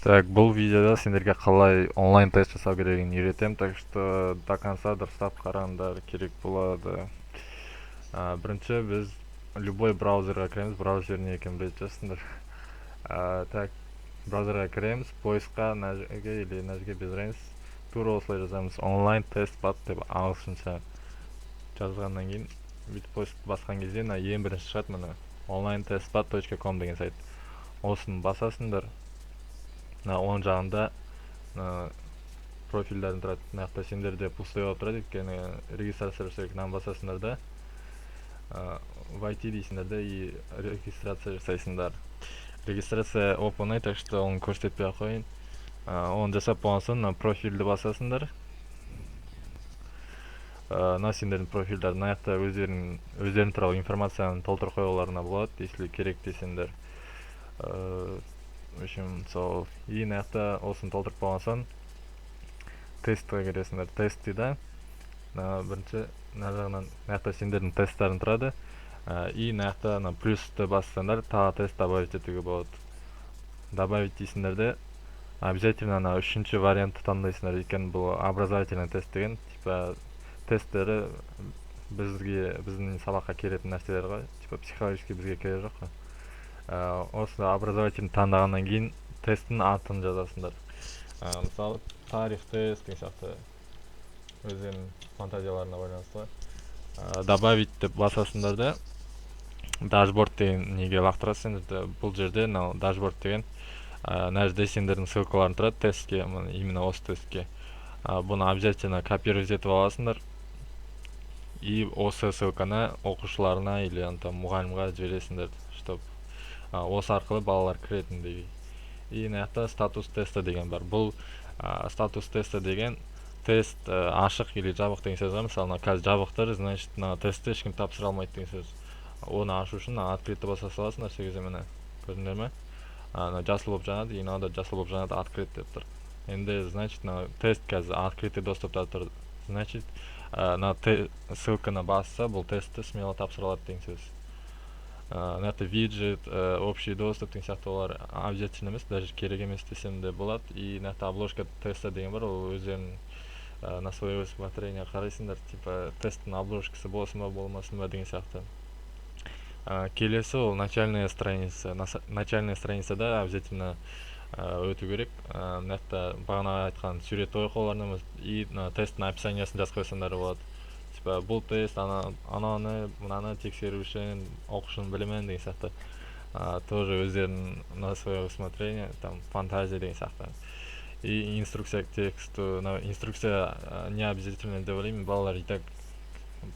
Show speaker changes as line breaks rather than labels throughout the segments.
Так, бұл видеода сендерге қалай онлайн тест жасау керегін үйретемін, так что до конца дұрыстап қараңдар, керек болады. Бірінші біз любой браузерға кіреміз, браузер не екенін білетін шығарсыңдар. Так, браузерға кіреміз, поискқа нәжіге или нәжіге без разницы, тура осылай жазамыз, онлайн тест бат деп ағылшынша жазғаннан кейін бүйтіп поиск басқан кезде ең бірінші шығады міне onlinetestbat.com деген сайт. Осыны басасыңдар. Оң жағында профильдерін тұрады. Мына сендерде пустой болып тұрады, өйткені регистрация жасайтын басасыңдар да войти дейсіңдер да и регистрация жасайсыңдар. Регистрация оп оңай, так что оны көрсетпей ақ қояйын. Оны жасап болған соң профильді басасыңдар. Сендердің профильдер мына жақта өздерің туралы информацияны толтырып қоюларына болады, если керек десеңдер. В общем, сол и мына жақта осыны толтырып болған соң тестқа кіресіңдер. Тестіде бірінші мына жағынан мына жақта сендердің тесттарың тұрады. И мына жақта плюсті бассаңдар, тағы тест добавить етуге болады. Добавить дейсіңдер де обязательно үшінші вариантты таңдайсыңдар, екен бұл образовательный тест деген, типа тесттері біздің сабаққа келетін нәрселер ғой, типа психологически бізге керек жоқ қой. Осы образовательный таңдағаннан кейін тесттің атын жазасыңдар. Мысалы тарих тест деген сияқты өздерінің фантазияларына байланысты. Добавить деп басасыңдар да дашборд деген неге лақтырасыңдар. Бұл жерде дашборд деген мына жерде сендердің ссылкаларың тұрады тестке, именно осы тестке. Бұны обязательно копировать етіп аласыңдар и осы ссылканы оқушыларына или мұғалімге жібересіңдер, чтобы осы арқылы балалар кіретіндей. И мына жақта статус тесті деген бар. Бұл статус тесті деген тест ашық или жабық деген сөз бар. Мысалы қазір жабықтыр, значит тестті ешкім тапсыра алмайды деген сөз. Оны ашу үшін открытый баса саласыңдар, сол кезде міне көрдіңдер ме? Жасыл болып жанады, и мынада жасыл болып жанады, открыт деп тұр. Енді значит тест қазір открытый доступта тұр. Значит ссылканы басса, бұл тестті смело тапсыра алады деген сөз. Это виджет, общий доступ деген сияқты олар обязательно емес, даже керек емес десем де болады. И обложка теста деген бар, ол өздерің на свое усмотрение қарайсыңдар, типа тесттің обложкасы болсын ба болмасын ба деген сияқты. Келесі ол начальная страница. Начальная страницада обязательно өту керек. Бағана айтқан сурет ойқауларына и тесттің описаниясын жазып қойсаңдар болады. Типа бұл тест ананы мынаны тексеру үшін оқушының білімін деген сияқты. Тоже өздерінің на свое усмотрение, там фантазия деген сияқты. И инструкция к тексту. Инструкция не обязательно деп ойлаймын, балалар и так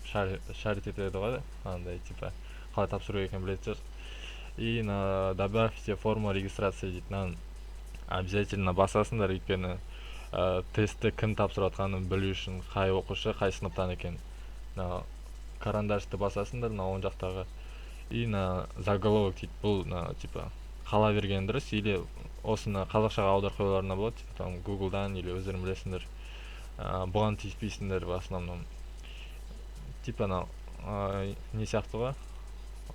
шарит етеді ғой, андай типа қалай тапсыру екенін білетін шығар. И добавьте форму регистрации дейді. Обязательно басасыңдар, өйткені тестті кім тапсырып жатқанын білу үшін, қай оқушы, қай сыныптан екен. Карандашты басасыңдар, оң жақтағы. И заголовок дейді, бұл типа қала берген дұрыс, или осыны қазақшаға аударып қоюларына болады, типа там Google'дан или өздерің білесіңдер. Бұған тиіспейсіңдер в основном. Типа не сияқты ғой,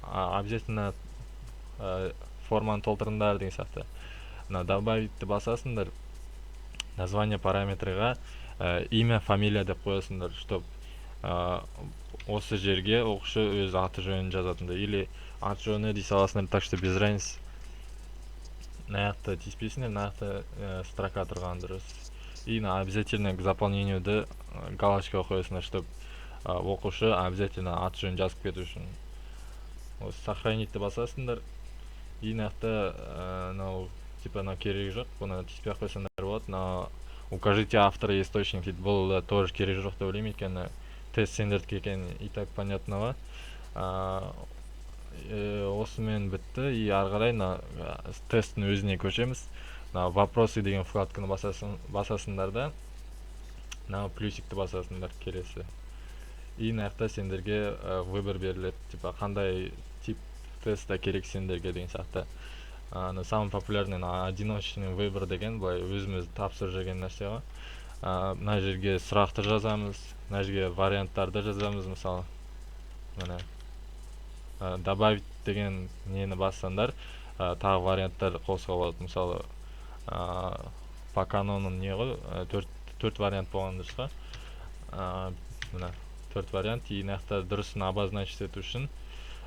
обязательно форманы толтырыңдар деген сияқты. Добавить басасыңдар, название параметрға имя, фамилия деп қоясыңдар, чтобы осы жерге оқушы өз аты жөнін жазатындай, или аты жөні дей саласыңдар, так что без разницы. Мына жақта тиіспейсіңдер, мына жақта строка тұрған дұрыс. И обязательно к заполнению галочка қоясыңдар, чтобы оқушы обязательно аты жөнін жазып кету үшін. Сохранить басасыңдар. И мына жақта типа керегі жоқ, бұны тиіспей қойсаңдар болады. Укажите автора и источник дейді, бұл тоже керегі жоқ деп ойлаймын, өйткені тест сендердікі екені и так понятно ғой. Осымен бітті. И ары қарай тесттің өзіне көшеміз. Вопросы деген вкладканы басасыңдар да, плюсикті басасыңдар келесі. И мына жақта сендерге выбор беріледі, типа қандай тип тестта керек сендерге деген сияқты. Самый популярный одиночный выбор деген, былай өзіміз тапсырып жүрген нәрсе ғой. Мына жерге сұрақты жазамыз, мына жерге варианттарды жазамыз. Мысалы добавить деген нені бассаңдар, тағы варианттар қосуға болады. Мысалы по канонун не ғой, төрт вариант болған дұрыс па? Мына төрт вариант, и мынақта дұрысын обозначить ету үшін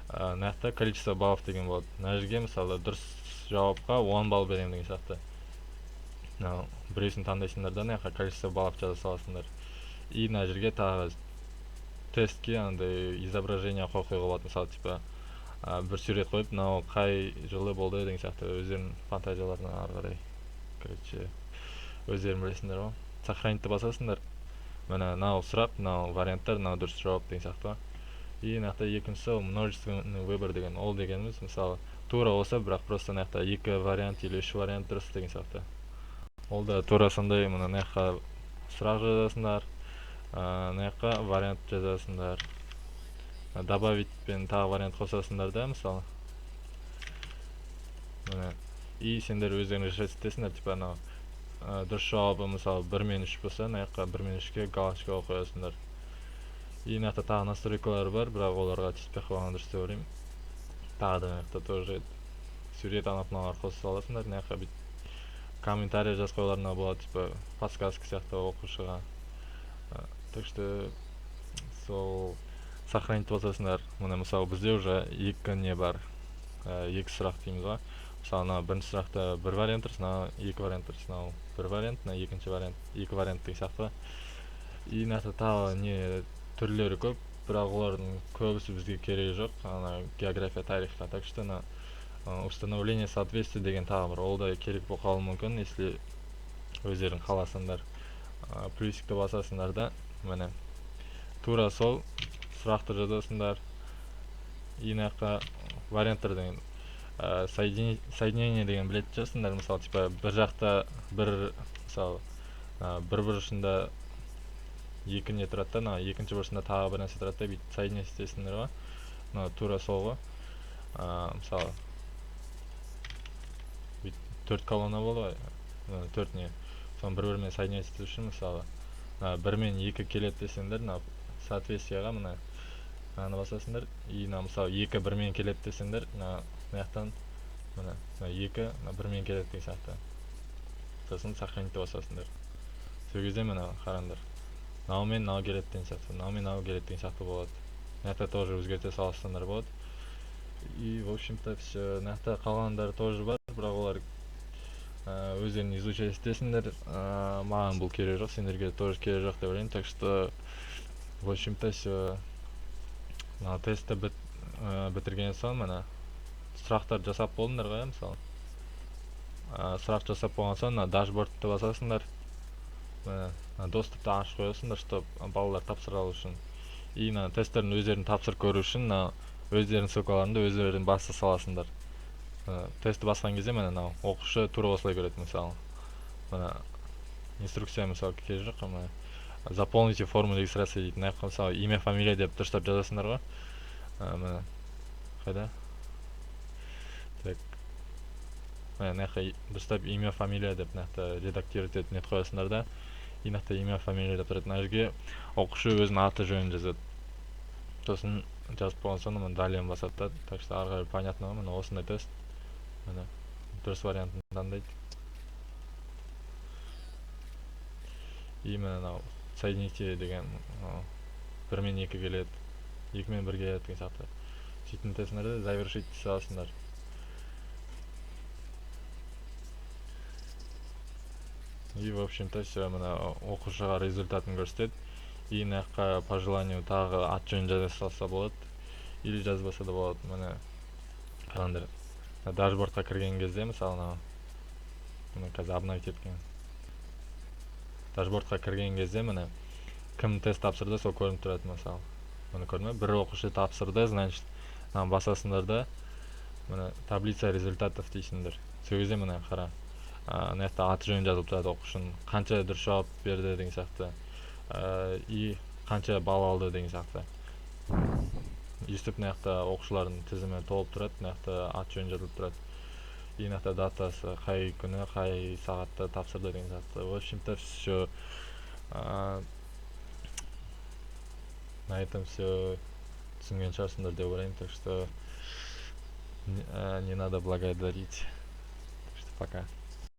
мынақта количество баллов деген болады. Мына жерге мысалы дұрыс жауапқа 10 балл беремін деген сияқты. Біреусін таңдайсыңдар да мына жаққа количество баллов жаза саласыңдар. И мына жерге тағы тестке андай изображение қоюға болады. Мысалы типа бір сурет қойып, мынау қай жылы болды деген сияқты өздерінің фантазияларына ары қарай. Короче, өздерің білесіңдер ғой. Сохранитті басасыңдар. Мына мынау сұрақ, мынау варианттар, мынау дұрыс жауап деген сияқты. И мынақта екіншісі множественный выбор деген. Ол дегеніміз мысалы тура болса, бірақ просто мынақта екі вариант или үш вариант дұрыс деген сияқты. Ол да тура сондай, мына мынаққа сұрақ жазасыңдар, мына жаққа вариант жазасыңдар. Добавить пен тағы вариант қосасыңдар да, мысалы. И сендер өздерің решать етесіңдер, типа анау дұрыс жауабы мысалы 1 мен 3 болса, мына жаққа 1 мен 3-ке галочка қоясыңдар. И мына жақта тағы настройкалар бар, бірақ оларға тиіспей қалған дұрыс деп ойлаймын. Тағы да мына жақта тоже сурет анықтамалар қоса саласыңдар, мына жаққа комментарий жазып қоюларына болады, типа подсказка сияқты оқушыға. Так что сол сохранить басасыңдар. Мына мысалы бізде уже екі не бар, екі сұрақ дейміз ғой. Мысалы мына бірінші сұрақта бір вариант тұрсын, екі вариант тұрсын, мынау бір вариант, мына екінші вариант, екі вариант деген сияқты. И мына жақта тағы не түрлері көп, бірақ олардың көбісі бізге керегі жоқ, ана география, тарихқа. Так что мына установление соответствия деген тағы бар, ол да керек болып қалуы мүмкін, если өздерің қаласыңдар. Плюсикті басасыңдар да, міне тура сол сұрақты жазасыңдар. И мына жаққа варианттар деген соединение деген білетін шығарсыңдар. Мысалы типа бір жақта бір мысалы бір бұрышында екі не тұрады да, екінші бұрышында тағы бір нәрсе тұрады да, бүйтіп соединять етесіңдер ғой. Мына тура сол ғой. Мысалы бүйтіп 4 колонна болды ғой, 4 не. Соны бір-бірімен соединять ету үшін мысалы 1 мен 2 келеді десеңдер, мына соответствияға мына басасыңдар. И мына мысалы 2 1 мен келеді десеңдер, мына жақтан мына 2 1 мен келеді деген сияқты. Сосын сохранить басасыңдар. Сол кезде мына қараңдар. Мынау мен мынау келеді деген сияқты, мынау мен мынау келеді деген сияқты болады. Мына жақта тоже өзгерте саласыңдар болады. И в общем-то все. Мына жақта қалғандар тоже бар, бірақ олар өздерін изучать етесіңдер. Маған бұл керек жоқ, сендерге тоже керек жоқ деп ойлаймын. Так что в общем-то все. Мына тестті бітірген соң мына сұрақтар жасап болдыңдар ғой, мысалы. Сұрақ жасап болған соң мына дашбордты басасыңдар. Доступты ашып қоясыңдар, чтобы балалар тапсыра алу үшін. И мына тесттерін өздерін тапсырып көру үшін өздерінің ссылкаларында өздерін баса саласыңдар. Тестті басқан кезде мына оқушы тура осылай көреді, мысалы. Мына инструкция мысалы керек жоқ, заполните форму регистрации дейді. Мына жаққа мысалы имя, фамилия деп дұрыстап жазасыңдар ғой. Мына қайда? Так. Мына жаққа дұрыстап имя, фамилия деп мына жақта редактировать етіп нет қоясыңдар да. И мына жақта имя, фамилия деп тұрады. Мына жерге оқушы өзінің аты жөнін жазады. Сосын жазып болған соң мына далее басады да. Так что ары қарай понятно ғой, мына осындай тест. Мына дұрыс вариантын таңдайды. И мына соедините деген 1 мен 2 келеді, 2 мен 1 келеді деген сияқты. Сөйтіп тестіңдерді завершить саласыңдар. И в общем-то все, мына оқушыға результатын көрсетеді. И мына жаққа по желанию тағы ат жөнін жаза салса болады, или жазбаса да болады. Мына қараңдар. Дашбордқа кірген кезде мысалы мына қазір обновить еткен. Дашбордқа кірген кезде мына кім тест тапсырды, сол көрініп тұрады мысалы. Мына көрдің бе? Бір оқушы тапсырды, значит, басасыңдар да мына таблица результатов дейсіңдер. Сол кезде мына қара. Мына жақта аты жөнін жазылып тұрады оқушының, қанша дұрыс жауап берді деген сияқты. И қанша балл алды деген сияқты. Естіп мына жақта оқушылардың тізімі толып тұрады, мына жақта аты жөнін жазылып тұрады. И мына жақта датасы, қай күні, қай сағатта тапсырды деген сияқты. В общем-то все. На этом все. Түсінген шығарсыңдар деп ойлаймын. Так что не надо благодарить. Так что пока.